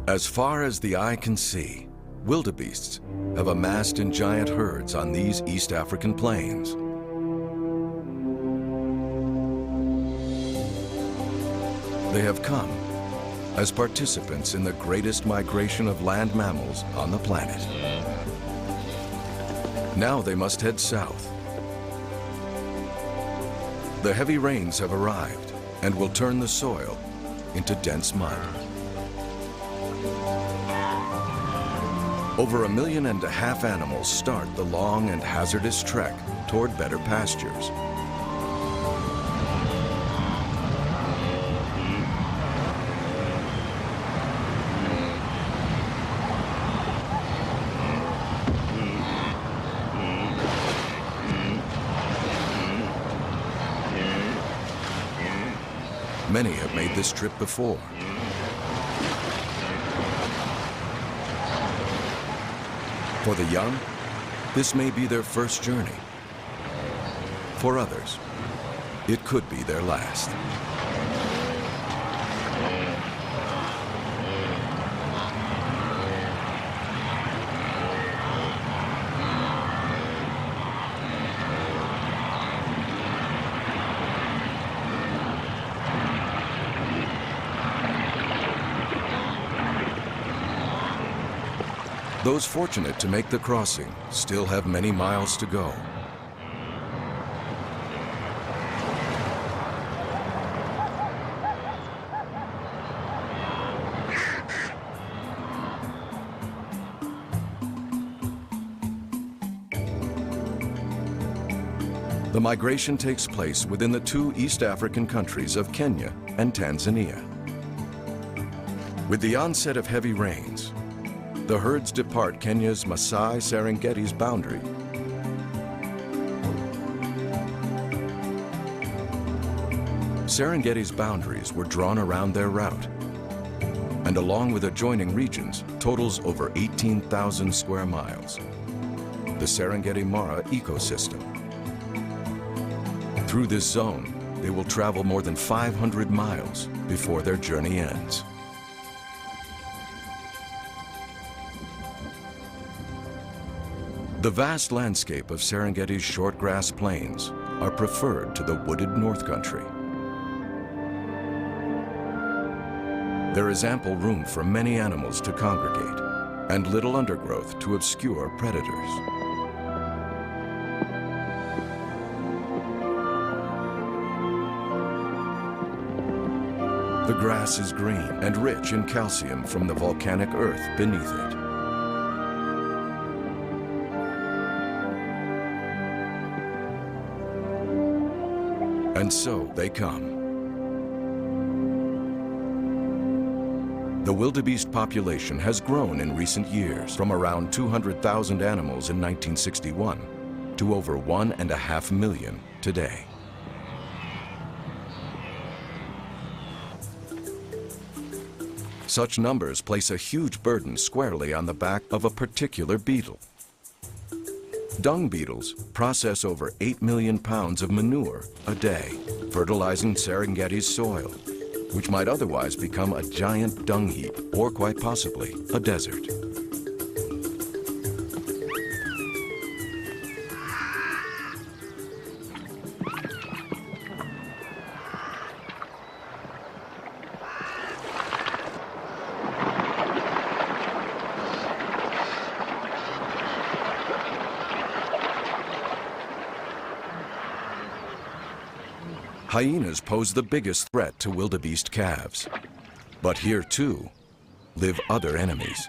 As far as the eye can see, wildebeests have amassed in giant herds on these East African plains. They have come as participants in the greatest migration of land mammals on the planet. Now they must head south. The heavy rains have arrived and will turn the soil into dense mud. Over 1.5 million animals start the long and hazardous trek toward better pastures. Many have made this trip before. For the young, this may be their first journey. For others, it could be their last. Those fortunate to make the crossing still have many miles to go. The migration takes place within the two East African countries of Kenya and Tanzania. With the onset of heavy rains, the herds depart Kenya's Maasai-Serengeti's boundary. Serengeti's boundaries were drawn around their route, and along with adjoining regions, totals over 18,000 square miles. The Serengeti Mara ecosystem. Through this zone, they will travel more than 500 miles before their journey ends. The vast landscape of Serengeti's short grass plains are preferred to the wooded North Country. There is ample room for many animals to congregate and little undergrowth to obscure predators. The grass is green and rich in calcium from the volcanic earth beneath it. And so they come. The wildebeest population has grown in recent years from around 200,000 animals in 1961 to over 1.5 million today. Such numbers place a huge burden squarely on the back of a particular beetle. Dung beetles process over 8 million pounds of manure a day, fertilizing Serengeti's soil, which might otherwise become a giant dung heap or quite possibly a desert. Hyenas pose the biggest threat to wildebeest calves. But here, too, live other enemies.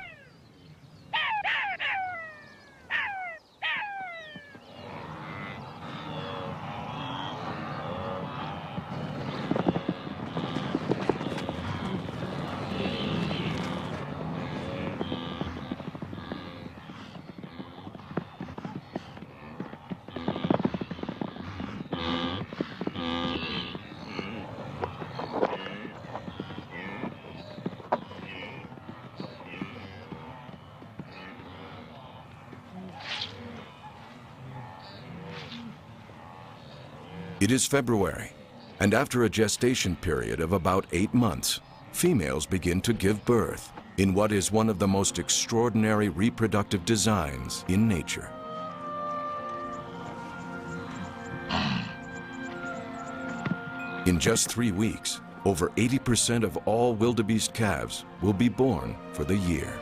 It is February, and after a gestation period of about 8 months, females begin to give birth. in what is one of the most extraordinary reproductive designs in nature. In just 3 weeks, over 80% of all wildebeest calves will be born for the year.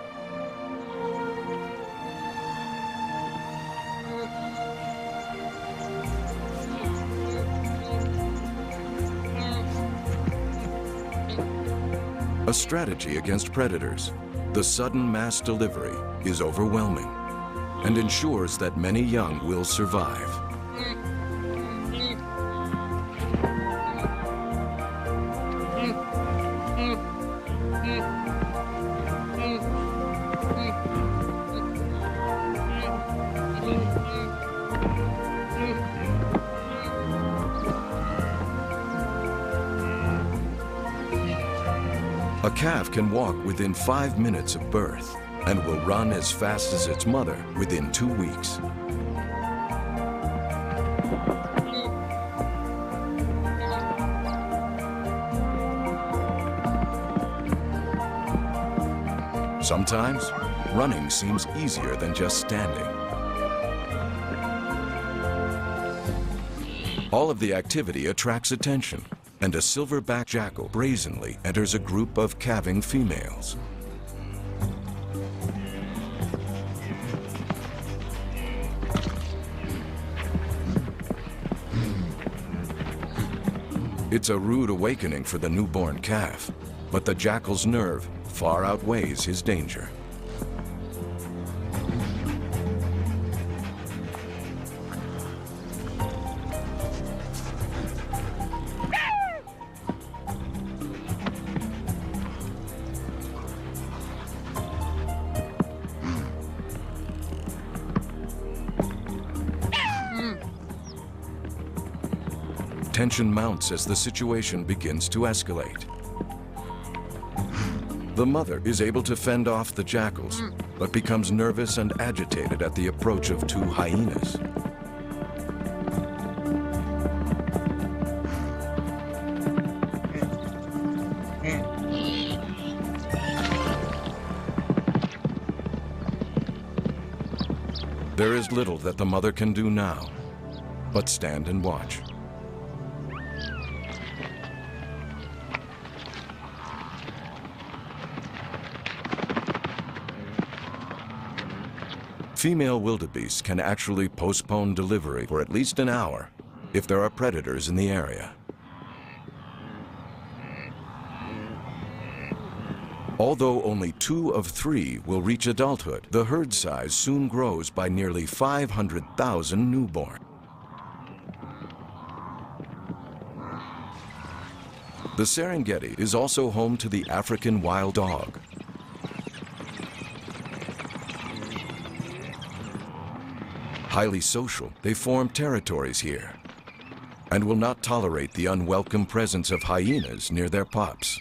A strategy against predators, the sudden mass delivery is overwhelming and ensures that many young will survive. A calf can walk within 5 minutes of birth and will run as fast as its mother within 2 weeks. Sometimes, running seems easier than just standing. All of the activity attracts attention, and a silverback jackal brazenly enters a group of calving females. It's a rude awakening for the newborn calf, but the jackal's nerve far outweighs his danger. Tension mounts as the situation begins to escalate. The mother is able to fend off the jackals, but becomes nervous and agitated at the approach of 2 hyenas. There is little that the mother can do now, but stand and watch. Female wildebeest can actually postpone delivery for at least an hour if there are predators in the area. Although only 2 of 3 will reach adulthood, the herd size soon grows by nearly 500,000 newborn. The Serengeti is also home to the African wild dog. Highly social, they form territories here and will not tolerate the unwelcome presence of hyenas near their pups.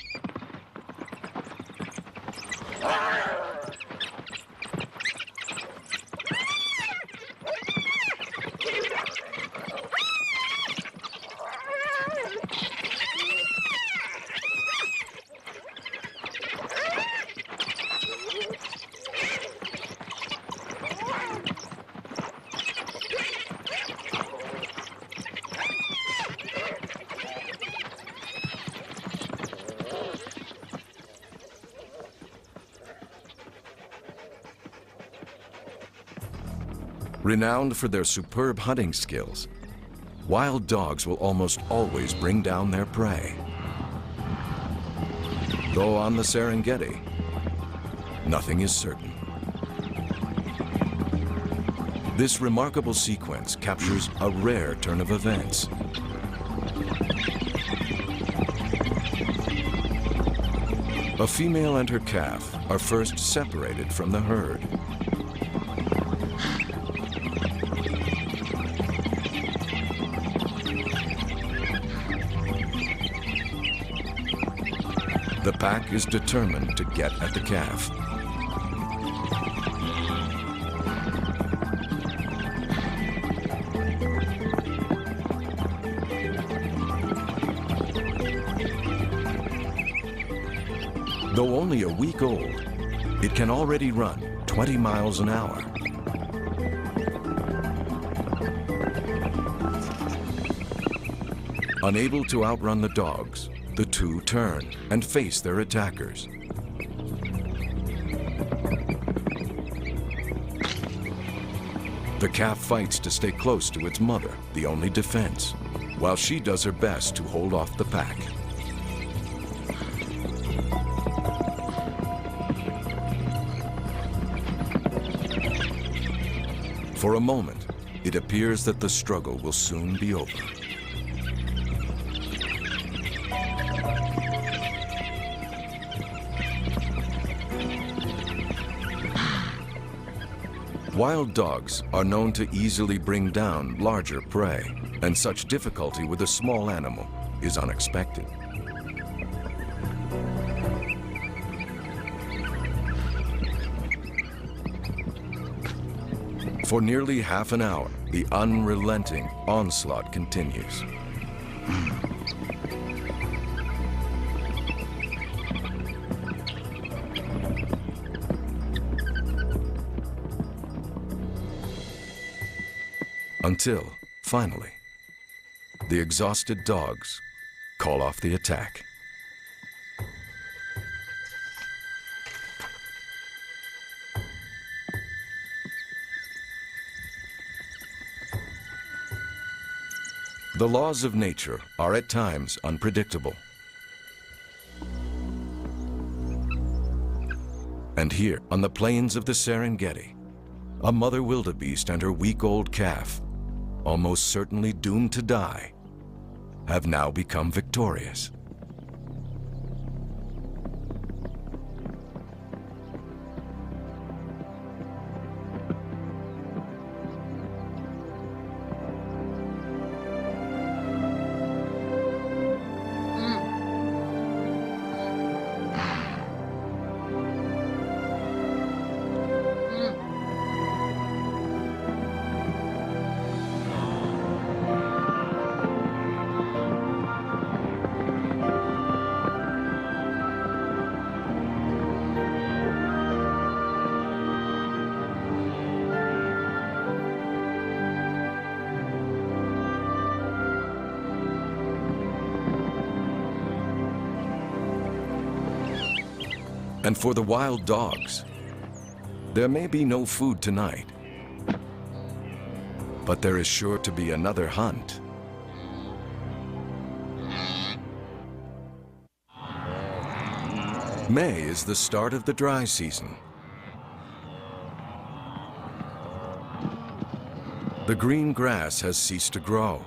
Renowned for their superb hunting skills, wild dogs will almost always bring down their prey. Though on the Serengeti, nothing is certain. This remarkable sequence captures a rare turn of events. A female and her calf are first separated from the herd. The pack is determined to get at the calf. Though only a week old, It can already run 20 miles an hour. Unable to outrun the dogs, the two turn and face their attackers. The calf fights to stay close to its mother, the only defense, while she does her best to hold off the pack. For a moment, it appears that the struggle will soon be over. Wild dogs are known to easily bring down larger prey, and such difficulty with a small animal is unexpected. For nearly half an hour, the unrelenting onslaught continues. Until, finally, the exhausted dogs call off the attack. The laws of nature are at times unpredictable. And here, on the plains of the Serengeti, a mother wildebeest and her week-old calf, almost certainly doomed to die, have now become victorious. And for the wild dogs, there may be no food tonight, but there is sure to be another hunt. May is the start of the dry season. The green grass has ceased to grow,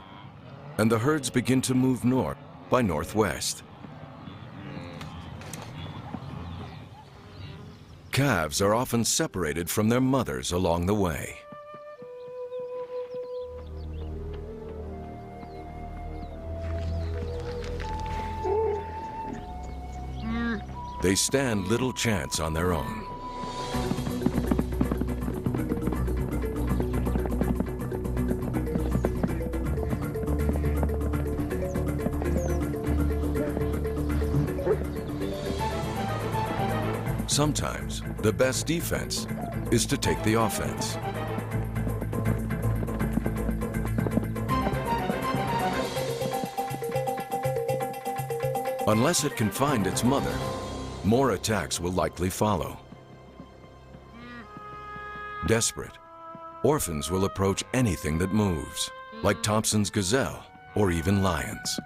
and the herds begin to move north by northwest. Calves are often separated from their mothers along the way. They stand little chance on their own. Sometimes, the best defense is to take the offense. Unless it can find its mother, more attacks will likely follow. Desperate, orphans will approach anything that moves, like Thompson's gazelle or even lions.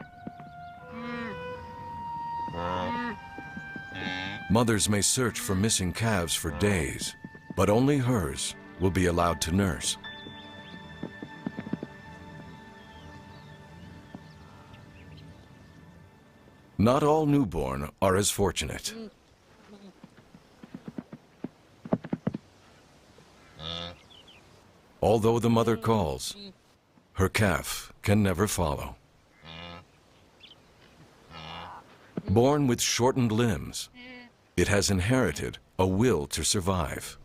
Mothers may search for missing calves for days, but only hers will be allowed to nurse. Not all newborn are as fortunate. Although the mother calls, her calf can never follow. Born with shortened limbs, it has inherited a will to survive.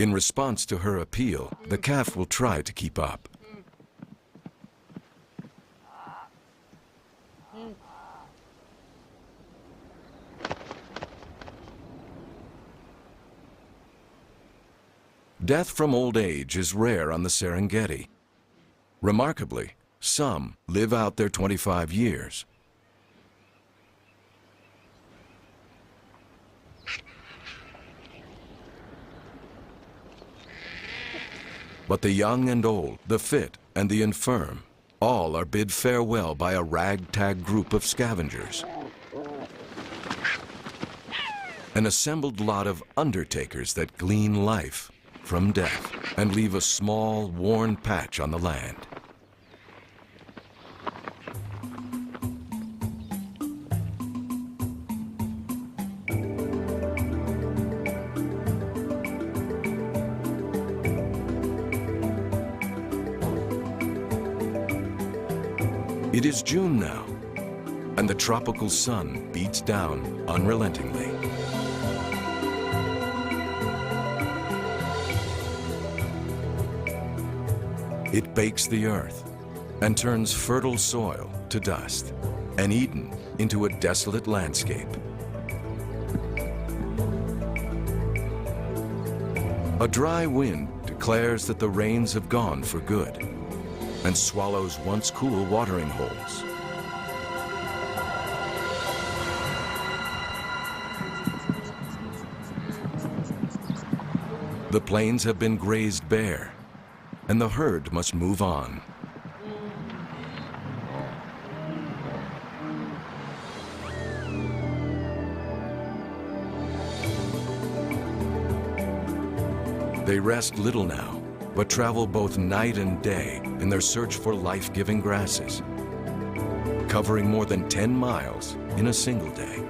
In response to her appeal, the calf will try to keep up. Death from old age is rare on the Serengeti. Remarkably, some live out their 25 years. But the young and old, the fit and the infirm, all are bid farewell by a ragtag group of scavengers. An assembled lot of undertakers that glean life from death and leave a small, worn patch on the land. It is June now, and the tropical sun beats down unrelentingly. It bakes the earth and turns fertile soil to dust, and Eden into a desolate landscape. A dry wind declares that the rains have gone for good and swallows once cool watering holes. The plains have been grazed bare, and the herd must move on. They rest little now, but travel both night and day in their search for life-giving grasses, covering more than 10 miles in a single day.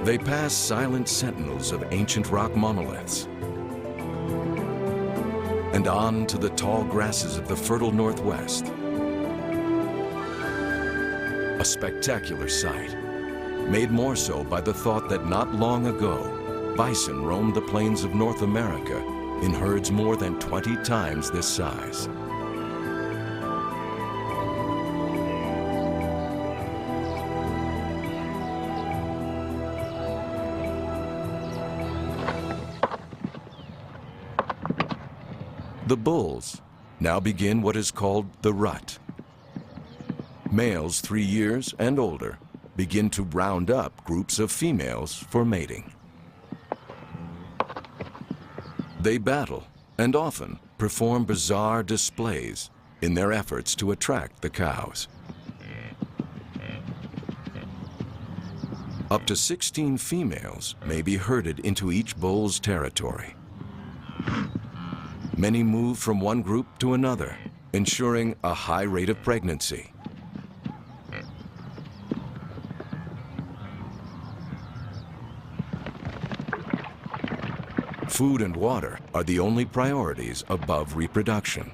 They pass silent sentinels of ancient rock monoliths and on to the tall grasses of the fertile Northwest. A spectacular sight, made more so by the thought that not long ago, bison roamed the plains of North America in herds more than 20 times this size. The bulls now begin what is called the rut. Males 3 years and older begin to round up groups of females for mating. They battle and often perform bizarre displays in their efforts to attract the cows. Up to 16 females may be herded into each bull's territory. Many move from one group to another, ensuring a high rate of pregnancy. Food and water are the only priorities above reproduction.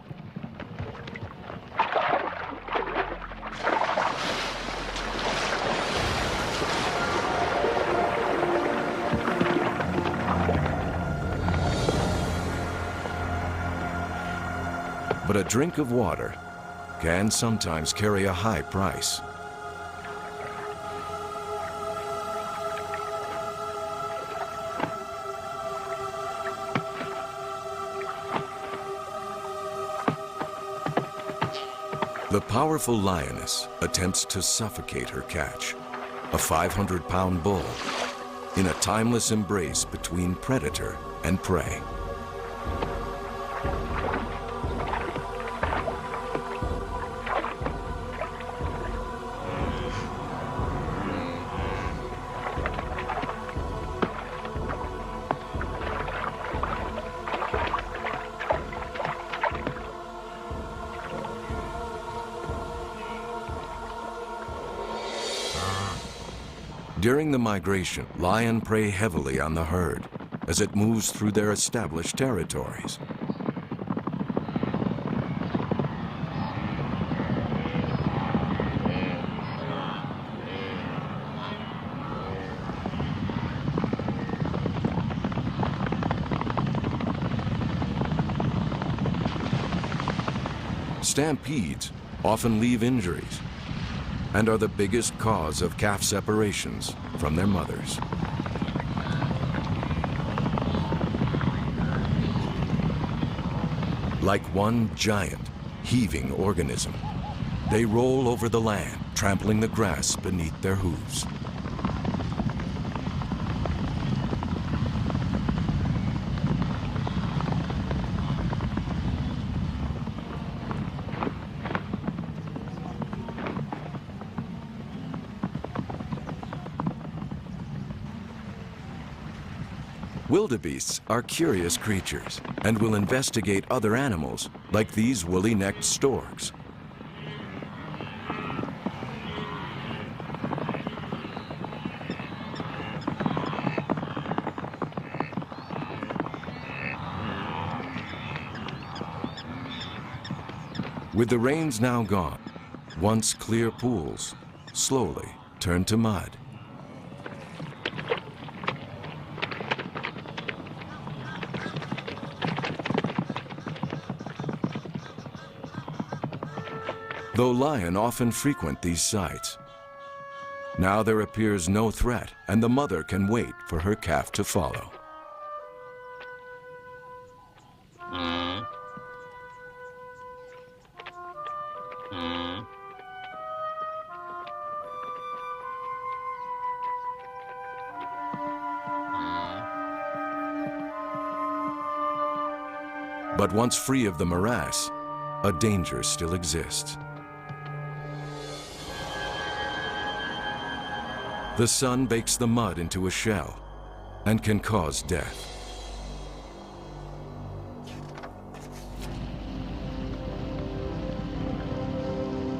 But a drink of water can sometimes carry a high price. The powerful lioness attempts to suffocate her catch, a 500-pound bull, in a timeless embrace between predator and prey. During the migration, lion prey heavily on the herd as it moves through their established territories. Stampedes often leave injuries and are the biggest cause of calf separations from their mothers. like one giant, heaving organism. They roll over the land, trampling the grass beneath their hooves. Wildebeests are curious creatures and will investigate other animals, like these woolly-necked storks. With the rains now gone, once clear pools slowly turn to mud. Though lion often frequent these sites, now there appears no threat, and the mother can wait for her calf to follow. But once free of the morass, a danger still exists. The sun bakes the mud into a shell and can cause death.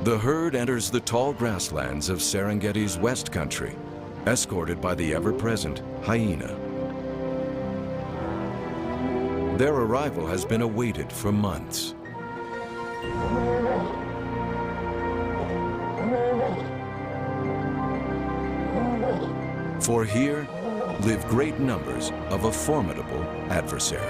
The herd enters the tall grasslands of Serengeti's West Country, escorted by the ever-present hyena. Their arrival has been awaited for months. For here live great numbers of a formidable adversary.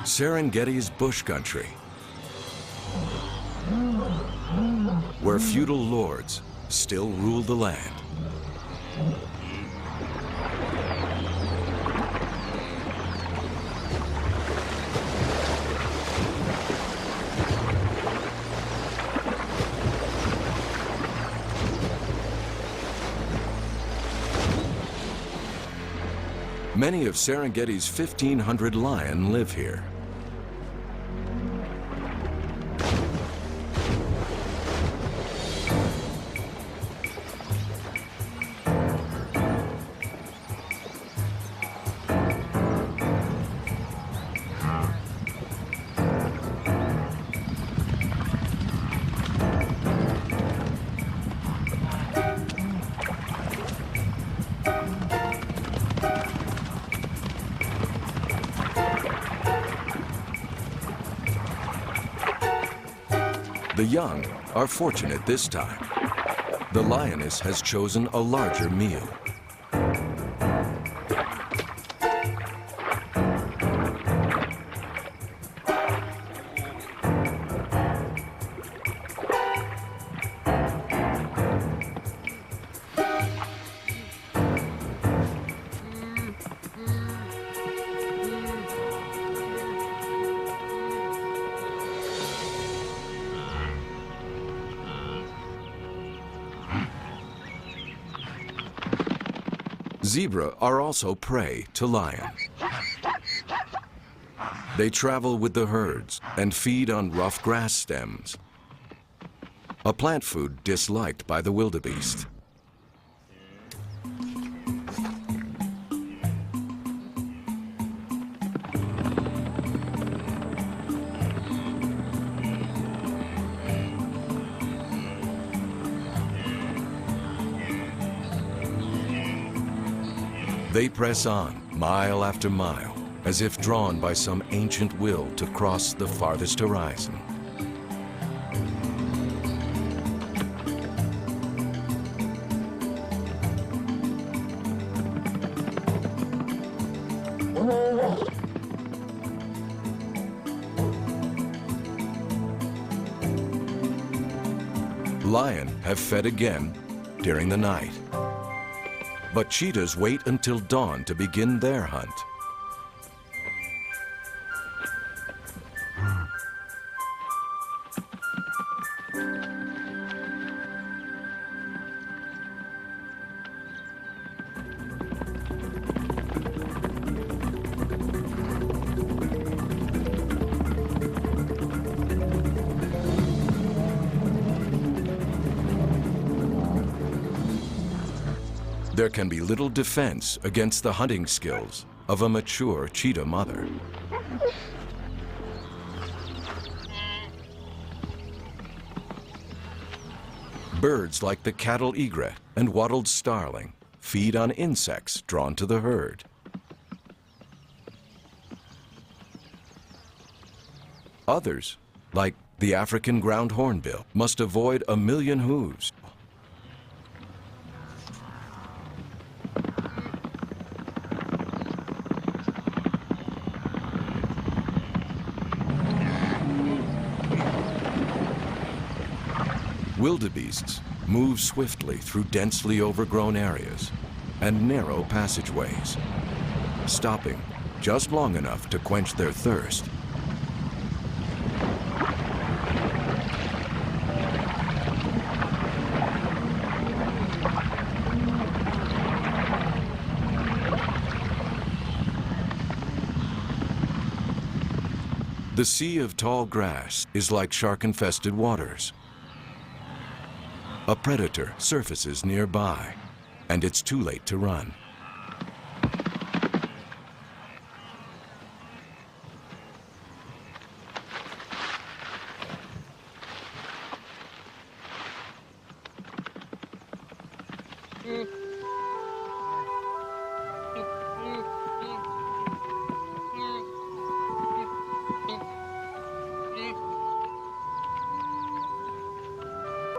Serengeti's bush country, where feudal lords still rule the land. Many of Serengeti's 1,500 lion live here. The young are fortunate this time. The lioness has chosen a larger meal. Zebra are also prey to lion. They travel with the herds and feed on rough grass stems, a plant food disliked by the wildebeest. They press on, mile after mile, as if drawn by some ancient will to cross the farthest horizon. Lion have fed again during the night. But cheetahs wait until dawn to begin their hunt. There can be little defense against the hunting skills of a mature cheetah mother. Birds like the cattle egret and wattled starling feed on insects drawn to the herd. Others, like the African ground hornbill, must avoid a million hooves. Wildebeests move swiftly through densely overgrown areas and narrow passageways, stopping just long enough to quench their thirst. The sea of tall grass is like shark-infested waters. A predator surfaces nearby, and it's too late to run.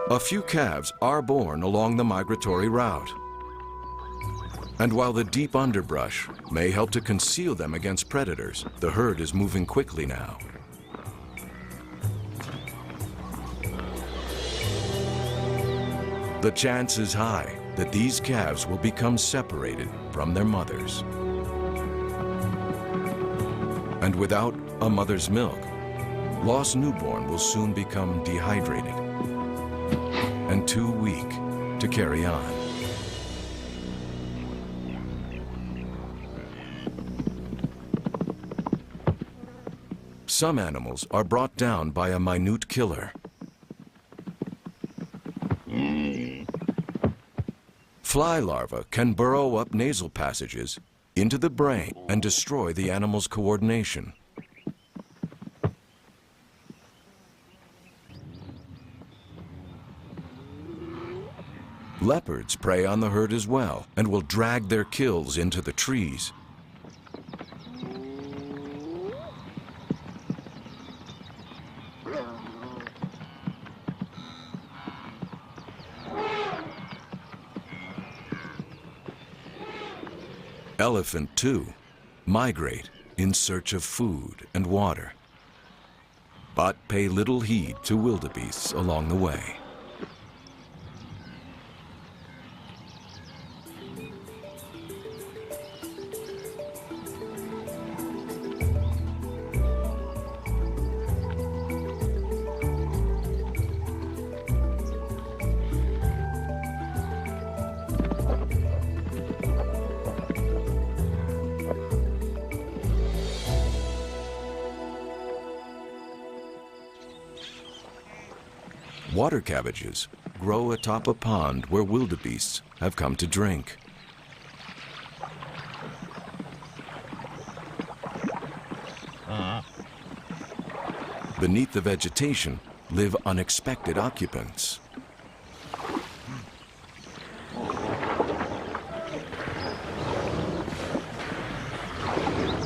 A few calves are born along the migratory route. And while the deep underbrush may help to conceal them against predators, the herd is moving quickly now. The chance is high that these calves will become separated from their mothers. And without a mother's milk, lost newborn will soon become dehydrated and too weak to carry on. Some animals are brought down by a minute killer. Fly larvae can burrow up nasal passages into the brain and destroy the animal's coordination. Leopards prey on the herd as well and will drag their kills into the trees. Elephant, too, migrate in search of food and water, but pay little heed to wildebeests along the way. Water cabbages grow atop a pond where wildebeests have come to drink. Beneath the vegetation live unexpected occupants.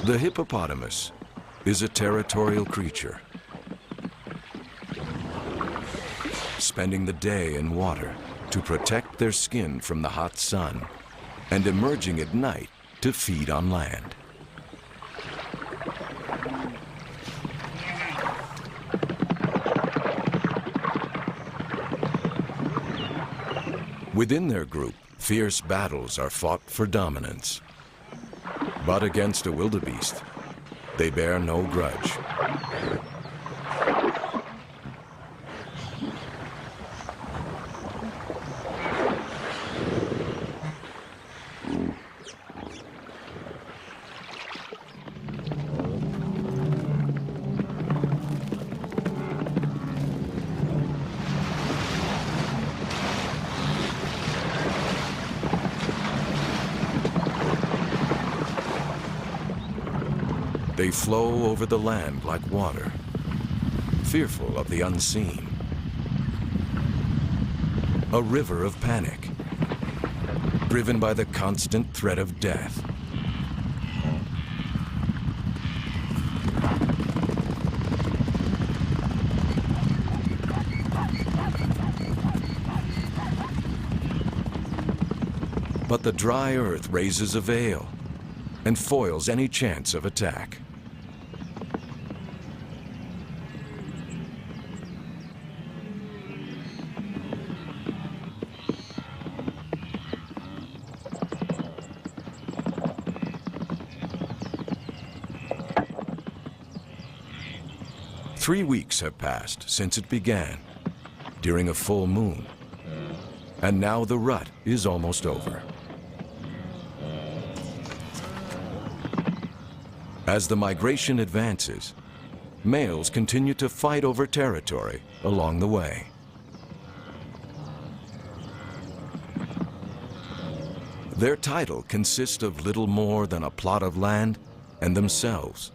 The hippopotamus is a territorial creature, spending the day in water to protect their skin from the hot sun and emerging at night to feed on land. Within their group, fierce battles are fought for dominance. But against a wildebeest, they bear no grudge. They flow over the land like water, fearful of the unseen. A river of panic, driven by the constant threat of death. But the dry earth raises a veil and foils any chance of attack. Three weeks have passed since it began, during a full moon, and now the rut is almost over. As the migration advances, males continue to fight over territory along the way. Their title consists of little more than a plot of land and themselves.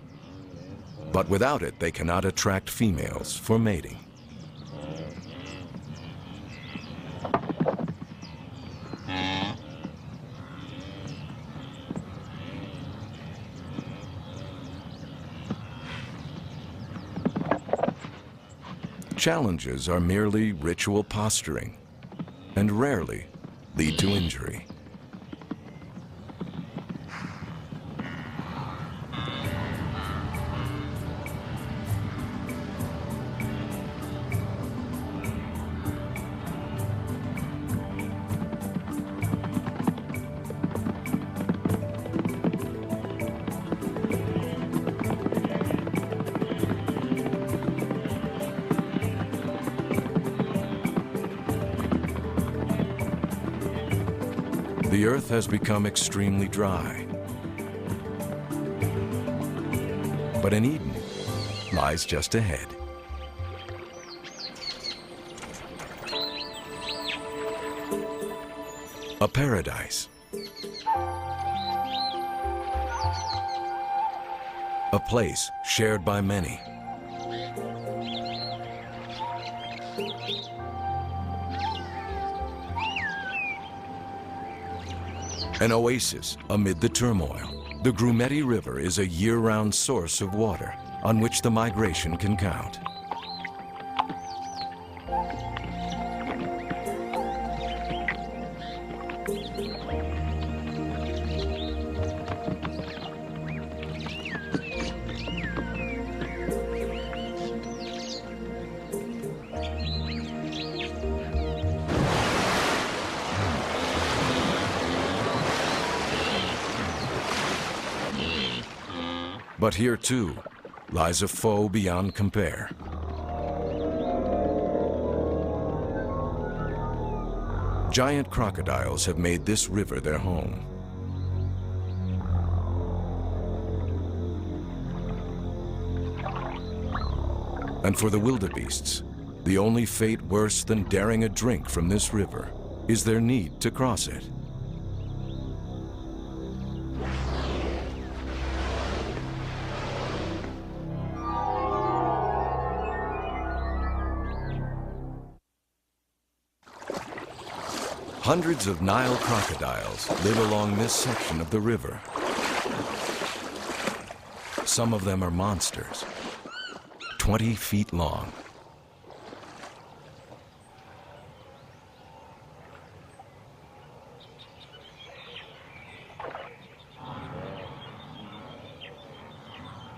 But without it, they cannot attract females for mating. Challenges are merely ritual posturing and rarely lead to injury. The earth has become extremely dry. But an Eden lies just ahead. A paradise. A place shared by many. An oasis amid the turmoil. The Grumeti River is a year-round source of water on which the migration can count. But here, too, lies a foe beyond compare. Giant crocodiles have made this river their home. And for the wildebeests, the only fate worse than daring a drink from this river is their need to cross it. Hundreds of Nile crocodiles live along this section of the river. Some of them are monsters, 20 feet long.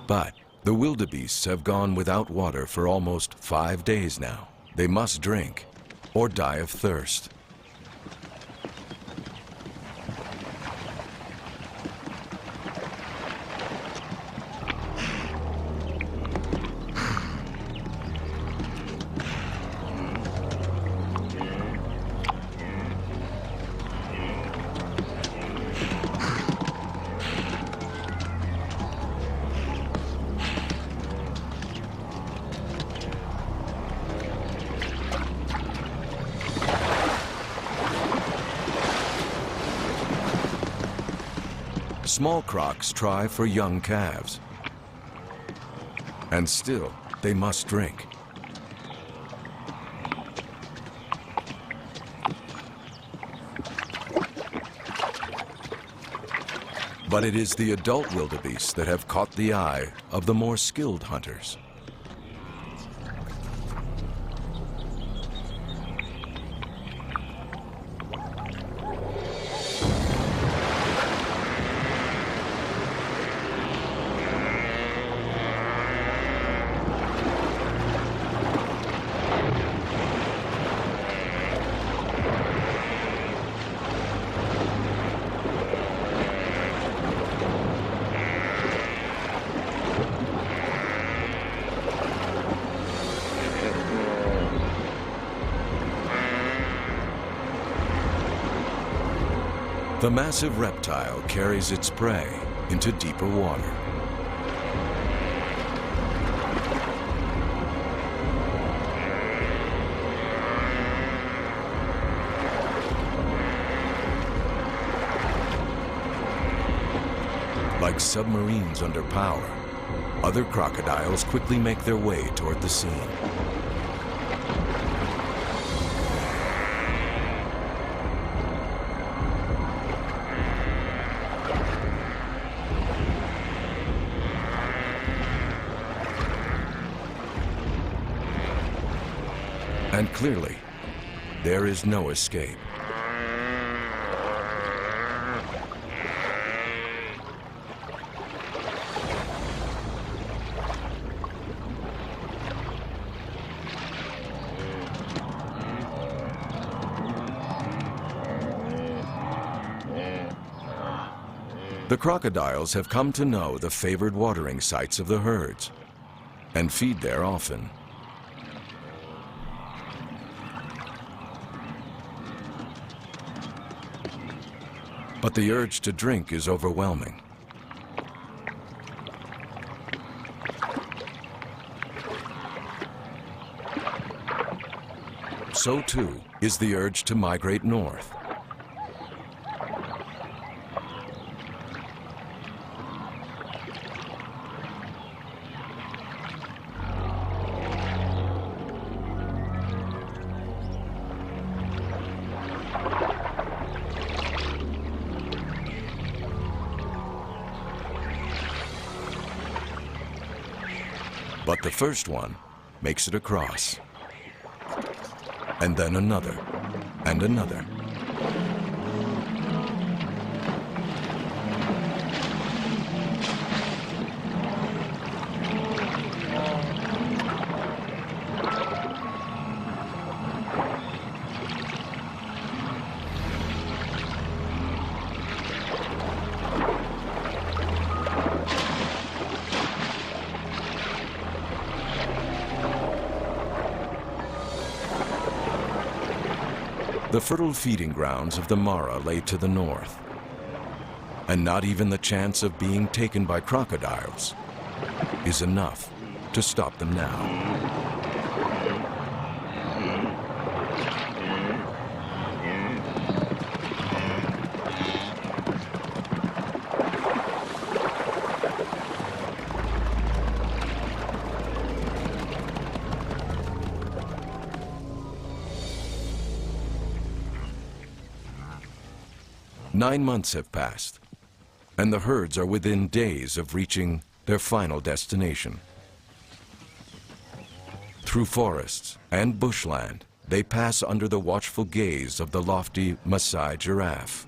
But the wildebeests have gone without water for almost 5 days now. They must drink or die of thirst. Small crocs try for young calves. And still, they must drink. But it is the adult wildebeest that have caught the eye of the more skilled hunters. The massive reptile carries its prey into deeper water. Like submarines under power, other crocodiles quickly make their way toward the scene. And clearly, there is no escape. The crocodiles have come to know the favored watering sites of the herds and feed there often. But the urge to drink is overwhelming. So too is the urge to migrate north. But the first one makes it across, and then another, and another. The fertile feeding grounds of the Mara lay to the north, and not even the chance of being taken by crocodiles is enough to stop them now. Nine months have passed, and the herds are within days of reaching their final destination. Through forests and bushland, they pass under the watchful gaze of the lofty Maasai giraffe.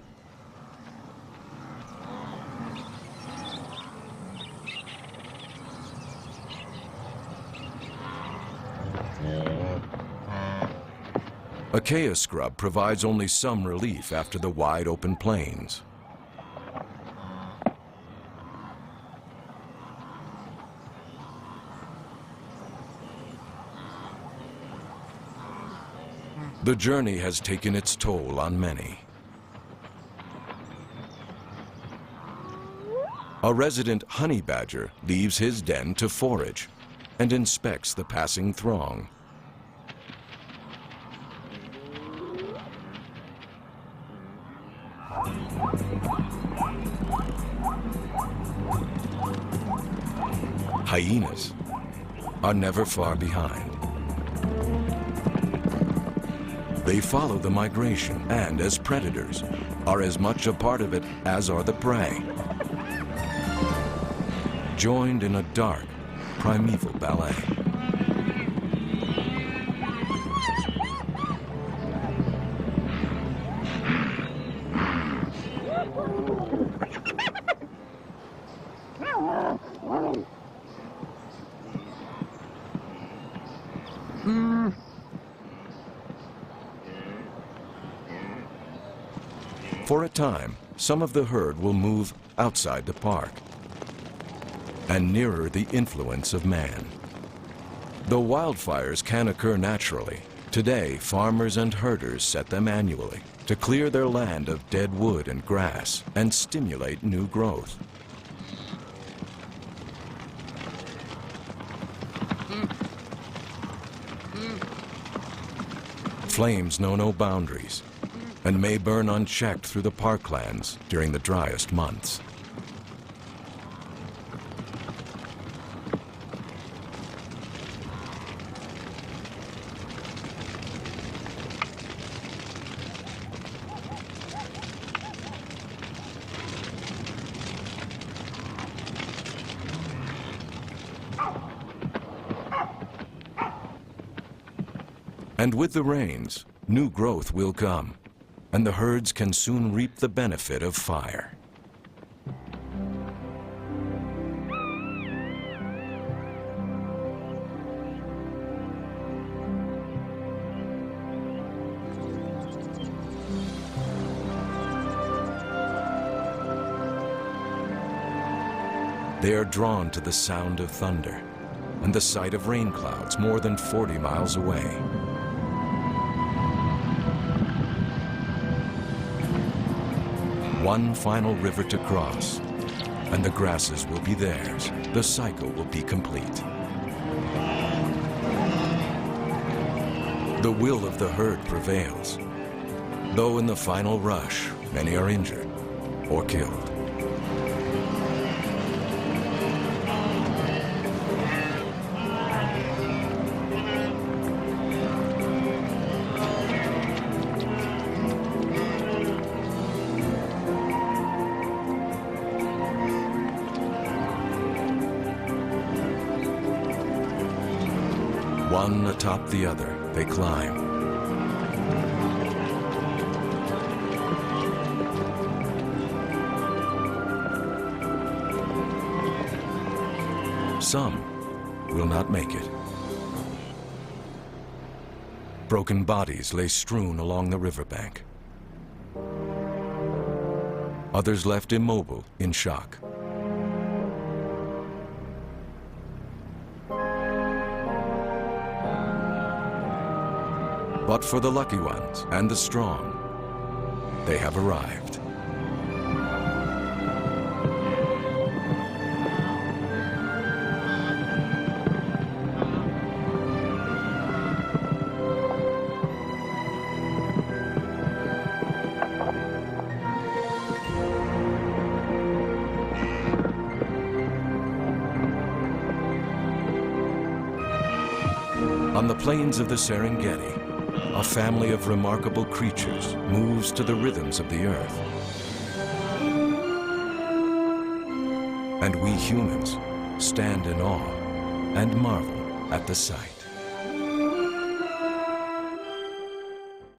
Acacia scrub provides only some relief after the wide open plains. The journey has taken its toll on many. A resident honey badger leaves his den to forage and inspects the passing throng. hyenas, are never far behind. They follow the migration and, as predators, are as much a part of it as are the prey. Joined in a dark, primeval ballet. For a time, some of the herd will move outside the park and nearer the influence of man. Though wildfires can occur naturally, today farmers and herders set them annually to clear their land of dead wood and grass and stimulate new growth. Flames know no boundaries and may burn unchecked through the parklands during the driest months. And with the rains, new growth will come, and the herds can soon reap the benefit of fire. They are drawn to the sound of thunder and the sight of rain clouds more than 40 miles away. One final river to cross, and the grasses will be theirs. The cycle will be complete. The will of the herd prevails, though in the final rush, many are injured or killed. One atop the other, they climb. Some will not make it. Broken bodies lay strewn along the riverbank. Others left immobile in shock. But for the lucky ones and the strong, they have arrived. On the plains of the Serengeti, a family of remarkable creatures moves to the rhythms of the earth. And we humans stand in awe and marvel at the sight.